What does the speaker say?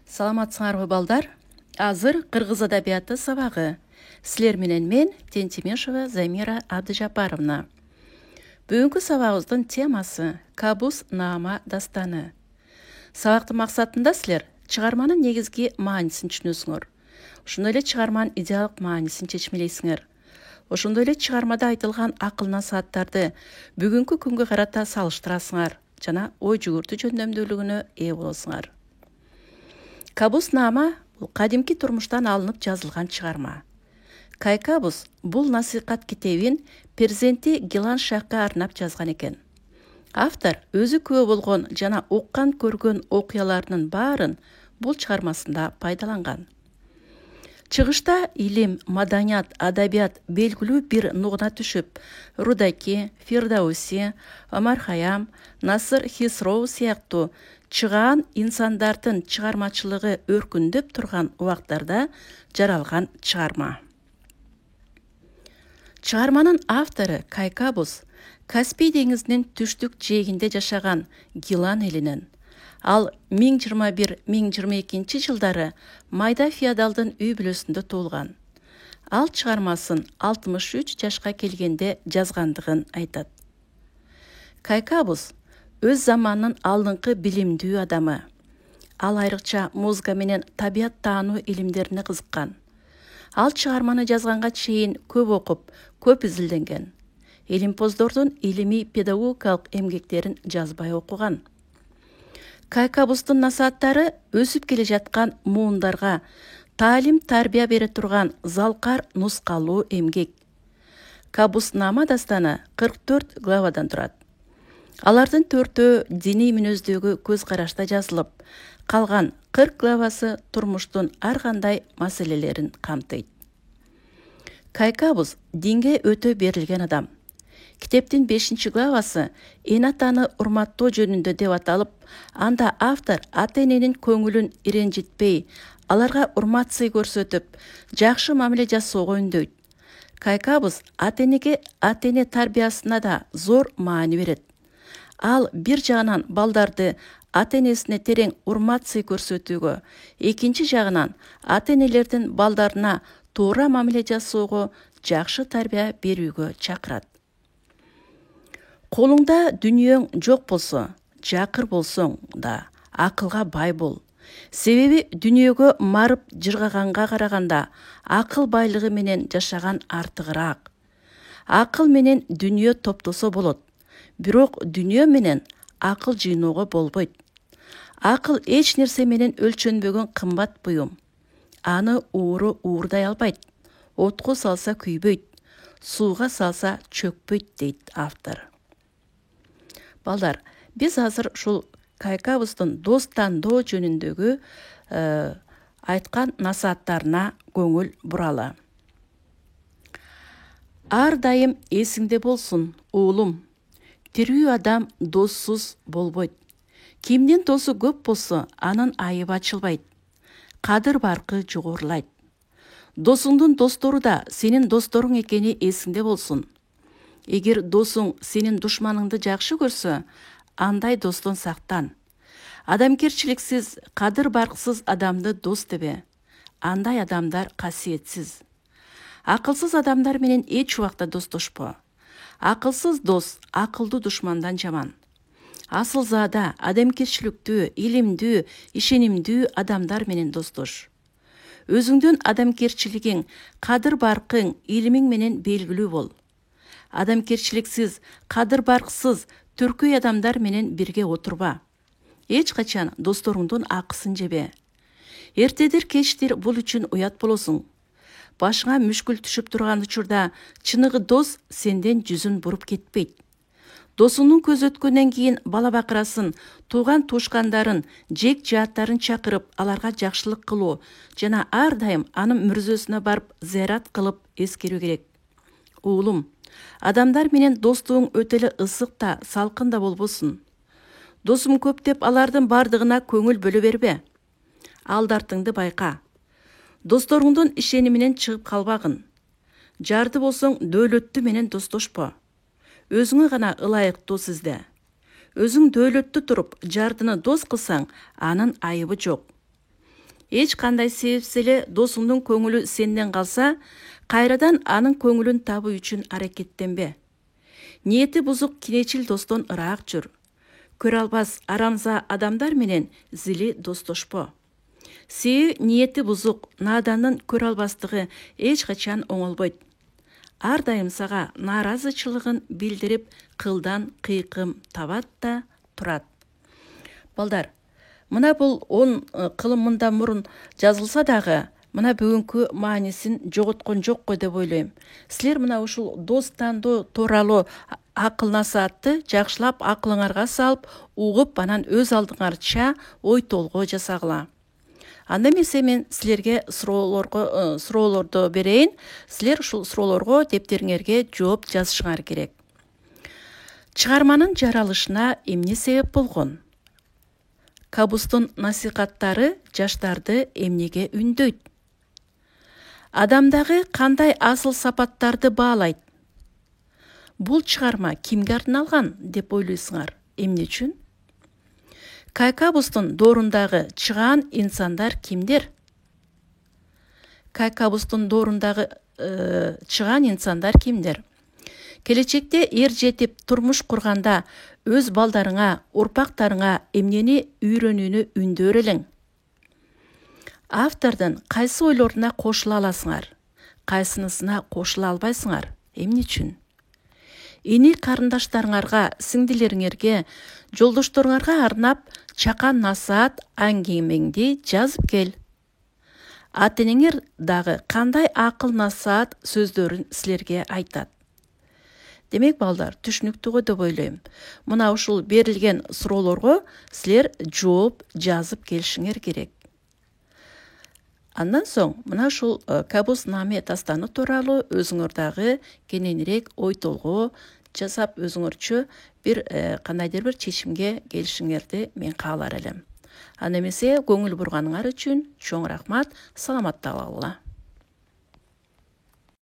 Саламатсыңарбы балдар? Азыр кыргыз адабияты сабагы. Силер менен мен Тентимешева Замира Абдыжапаровна. Бүгүнкү сабагыбыздын темасы Кабус Наама дастаны. Сабактын максатында силер чыгарманын негизги маанисин түшүнөсүңөр. Ошондой эле чыгарманын идеалдык маанисин чечмелейсиңер. Ошондой эле чыгармада айтылган акыл насааттарды бүгүнкү күнгө карата салыштырасыңар жана ой жүгүртүү жөндөмдүүлүгүнө ээ болосуңар. Кабус Наама бул кадимки турмуштан алынып жазылган чыгарма. Кайкабус бул насихат китебин перзенти Гилан Шахка арнап жазган экен. Автор өзү күбө болгон жана уккан көргөн окуяларынын баарын бул чыгармасында пайдаланган. Чыгышта илим, маданият, адабият белгилүү бир нугуна түшүп, Рудаки, Фирдауси, Омар Хайям, Насыр Хисроу сыяктуу чыгаан инсандардын чыгармачылыгы өркүндөп турган убактарда жаралган чыгарма. Чыгарманын автору Кайкабус Каспий деңизинин түштүк жээгинде жашаган Гилан элинен. Ал 1021-1022 жылдары майда феодалдын үй бүлөсүндө туулган. Ал чыгармасын 63 жашка келгенде жазгандыгын айтат. Кайкабус өз заманынын алдыңкы билимдүү адамы. Ал айрыкча музыка менен табият таануу илимдерине кызыккан. Ал чыгарманы жазганга чейин көп окуп, көп изилденген. Илимпоздордун илимий педагогикалык эмгектерин жазбай окуган. Кайкабустун насааттары өсүп келе жаткан муундарга таалим тарбия бере турган залкар нускалуу эмгек. Кабус Наама дастаны 44 главадан турат. Алардын 4-өө диний мүнөздөгү көз карашта жазылып, калган 40 главасы турмуштун ар кандай маселелерин камтыйт. Кайкабус динге өтө берилген адам. Китептин 5 главасы эн атаны урматтоо жөнүндө деп аталып, анда автор ата-эненин көңүлүн иренжитпей, аларга урмат-сый көрсөтүп, жакшы мамиле жасоого үндөйт. Кайкабус ата-эне тарбиясына да зор маани берет. Ал бир жагынан балдарды ата-энесине терең урмат-сый көрсөтүүгө, экинчи жагынан ата-энелердин балдарына туура мамиле жасоого, жакшы тарбия берүүгө чакырат. Колуңда дүнүйөң жок болсо, жакыр болсоң да акылга бай бол. Себеби дүнүйөгө марып жыргаганга караганда акыл байлыгы менен жашаган артыгыраак. Акыл менен дүнүйө топтосо болот, бирок дүнүйө менен акыл жыйноого болбойт. Акыл эч нерсе менен өлчөнбөгөн кымбат буюм. Аны ууру уурдай албайт. Отко салса күйбөйт, сууга салса чөкпөйт дейт автор. Балдар, биз азыр ушул Кайкабустун дос тандоо жөнүндөгү айткан насааттарына көңүл буралы. Ар дайым эсиңде болсун, уулум. Тирүү адам доссуз болбойт. Кимдин досу көп болсо, анын айыбы ачылбайт. Кадыр баркы жогорулайт. Досуңдун достору да сенин досторуң экени эсиңде болсун. Эгер досуң сенин душманыңды жакшы көрсө, андай достон сактан. Адамгерчиликсиз, кадыр барксыз адамды дос дебе. Андай адамдар касиетсиз. Акылсыз адамдар менен эч убакта достошпо. Акылсыз дос акылдуу душмандан жаман. Асылзаада, адамгерчиликтүү, илимдүү, ишенимдүү адамдар менен достош. Өзүңдүн адамгерчилигиң, кадыр баркың, илимиң менен белгилүү бол. Адамгерчиликсиз, кадыр барксыз, түркөй адамдар менен бирге отурба. Эч качан досторуңдун акысын жебе. Эртедир кечтир бул үчүн уят болосуң. Башыңа мүшкүл түшүп турган учурда чыныгы дос сенден жүзүн буруп кетпейт. Досуңдун көз өткөндөн кийин бала бакырасын, тууган туушкандарын, жек жааттарын чакырып, аларга жакшылык кылуу жана ар дайым анын мүрзөсүнө барып зыярат кылып эскерүү керек. Уулум, адамдар менен достугуң өтө эле ысык да, салкын да болбосун. Досум көп деп алардын бардыгына көңүл бөлө бербе. Алдартыңды байка. Досторуңдун ишениминен чыгып калбагын. Жарды болсоң дөөлөттүү менен достошпо. Өзүңө гана ылайык дос изде. Өзүң дөөлөттүү туруп, жардыны дос кылсаң, анын айыбы жок. Эч кандай себепсиз эле досуңдун көңүлү сенден калса, кайрадан анын көңүлүн табуу үчүн аракеттенбе. Ниети бузук кинечил достон ыраак жүр. Көрө албас арамза адамдар менен зили достошпо. Себеби ниети бузук, надандын көрө албастыгы эч качан оңолбойт. Ар дайым сага нааразычылыгын билдирип, кылдан кыйкым табат да турат. Балдар, мына бул 10 кылым мындан мурун жазылса дагы, мына бүгүнкү маанисин жоготкон жок го деп ойлойм. Силер мына ушул дос тандоо тууралуу акыл насаатты жакшылап акылыңарга салып, угуп, анан өз алдыңарча ой толгоо жасагыла. Анда эмесе мен силерге суроолорду берейин. Силер ушул суроолорго дептериңерге жооп жазышыңар керек. Чыгарманын жаралышына эмне себеп болгон? Кабустун насихаттары жаштарды эмнеге үндөйт? Адамдагы кандай асыл сапаттарды баалайт? Бул чыгарма кимге арналган деп ойлойсуңар? Эмне үчүн? Кайкабустун доорундагы чыгаан инсандар кимдер? Кайкабустун доорундагы чыгаан инсандар кимдер? Келечекте эр жетип турмуш курганда өз балдарыңа, урпактарыңа эмнени үйрөнүүнү үндөр элең? Автордун кайсы ойлоруна кошула аласыңар? Кайсынысына кошула албайсыңар? Эмне үчүн? Ини карындаштарыңарга, сиңдилериңерге, жолдошторуңарга арнап чакан насаат аңгемеңди жазып кел. Ата-энеңер дагы кандай акыл насаат сөздөрүн силерге айтат? Демек, балдар, түшүнүктүү го деп ойлойм. Мына ушул берилген суроолорго силер жооп жазып келишиңер керек. Андан соң, мына ушул Кабус Наме дастаны тууралуу өзүңөр дагы кененирээк ой толгоо жасап, өзүңөрчө бир кандайдыр бир чечимге келишиңерди мен каалар элем. Анда эмесе көңүл бурганыңар үчүн чоң рахмат, саламатта калгыла.